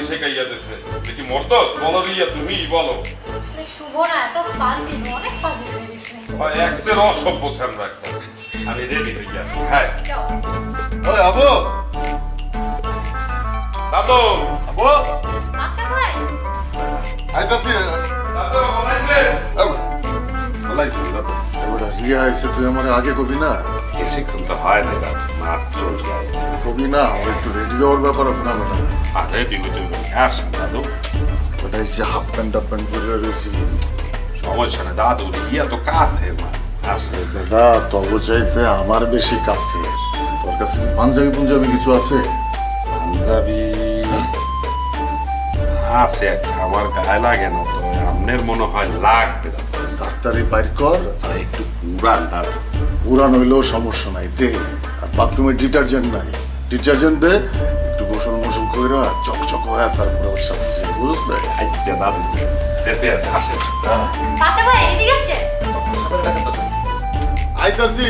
শেখাইয়া দিছে দেখি মর্দ বলরিয়া তুমি বলো শুভ না এত ফাজি অনেক ফাজি হয়ে গেছে এক্সের অসভ্য স্যামরা একটা আমি রেডি হয়ে গেছি হ্যাঁ ওই আবু দাদু আবু আশা ভাই আইতাছি দাদু বলাইছে আবু বলাইছে দাদু ওটা রিয়া আইছে তুই আমার আগে কবি না বেশিক্ষণ তো হয় না দাদু মাত্র গাইছে কবি না আমার একটু রেডি হওয়ার ব্যাপার আছে না বেটা আর রেডি হইতে আসেন দাদু ওটা এই যে হাফ প্যান্ট পরে রয়েছি সমস্যা না দাদু ইয়া তো কাছে মা আসে দাদা তব চাইতে আমার বেশি কাছে তোর কাছে পাঞ্জাবি পুঞ্জাবি কিছু আছে পাঞ্জাবি আছে আমার গায়ে লাগে না তো আপনার মনে হয় লাগবে দাদু ডাক্তারি বাইর কর আর একটু পুরান দাদু পুরান হইলেও সমস্যা নাই দে আর বাথরুমে ডিটারজেন্ট নাই ডিটারজেন্ট দে একটু গোসল মোসল করে চকচক হয়ে তারপরে ওর সাথে বুঝছ না আচ্ছা দাদু যেতে আছে আসে আশা ভাই এদিকে আসে আইতাছি